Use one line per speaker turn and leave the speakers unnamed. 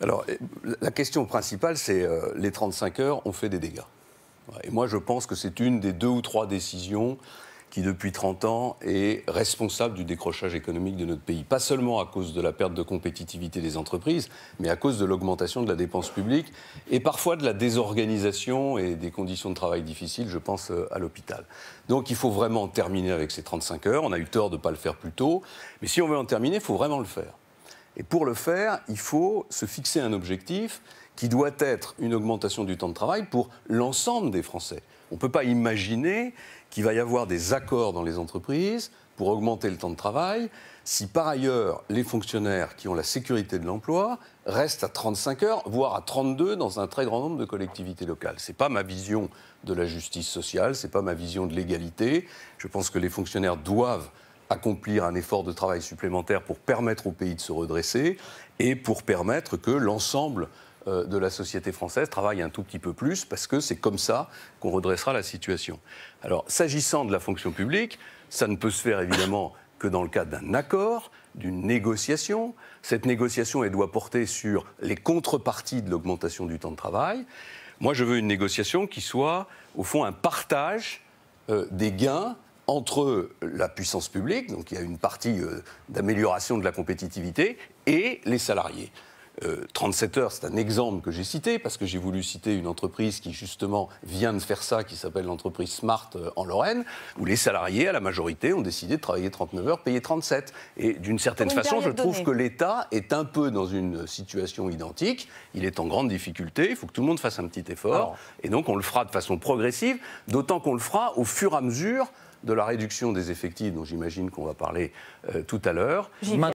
Alors, la question principale, c'est les 35 heures ont fait des dégâts. Et moi, je pense que c'est une des 2 ou 3 décisions qui, depuis 30 ans, est responsable du décrochage économique de notre pays. Pas seulement à cause de la perte de compétitivité des entreprises, mais à cause de l'augmentation de la dépense publique et parfois de la désorganisation et des conditions de travail difficiles, je pense, à l'hôpital. Donc, il faut vraiment terminer avec ces 35 heures. On a eu tort de ne pas le faire plus tôt. Mais si on veut en terminer, il faut vraiment le faire. Et pour le faire, il faut se fixer un objectif qui doit être une augmentation du temps de travail pour l'ensemble des Français. On ne peut pas imaginer qu'il va y avoir des accords dans les entreprises pour augmenter le temps de travail si par ailleurs les fonctionnaires qui ont la sécurité de l'emploi restent à 35 heures, voire à 32 dans un très grand nombre de collectivités locales. Ce n'est pas ma vision de la justice sociale, ce n'est pas ma vision de l'égalité. Je pense que les fonctionnaires doivent accomplir un effort de travail supplémentaire pour permettre au pays de se redresser et pour permettre que l'ensemble de la société française travaille un tout petit peu plus, parce que c'est comme ça qu'on redressera la situation. Alors, s'agissant de la fonction publique, ça ne peut se faire évidemment que dans le cadre d'un accord, d'une négociation. Cette négociation, elle doit porter sur les contreparties de l'augmentation du temps de travail. Moi, je veux une négociation qui soit, au fond, un partage des gains entre la puissance publique, donc il y a une partie d'amélioration de la compétitivité, et les salariés. 37 heures, c'est un exemple que j'ai cité, parce que j'ai voulu citer une entreprise qui, justement, vient de faire ça, qui s'appelle l'entreprise Smart en Lorraine, où les salariés, à la majorité, ont décidé de travailler 39 heures, payer 37. Et d'une certaine façon, je trouve que l'État est un peu dans une situation identique. Il est en grande difficulté, il faut que tout le monde fasse un petit effort. Et donc, on le fera de façon progressive, d'autant qu'on le fera au fur et à mesure de la réduction des effectifs, dont j'imagine qu'on va parler tout à l'heure.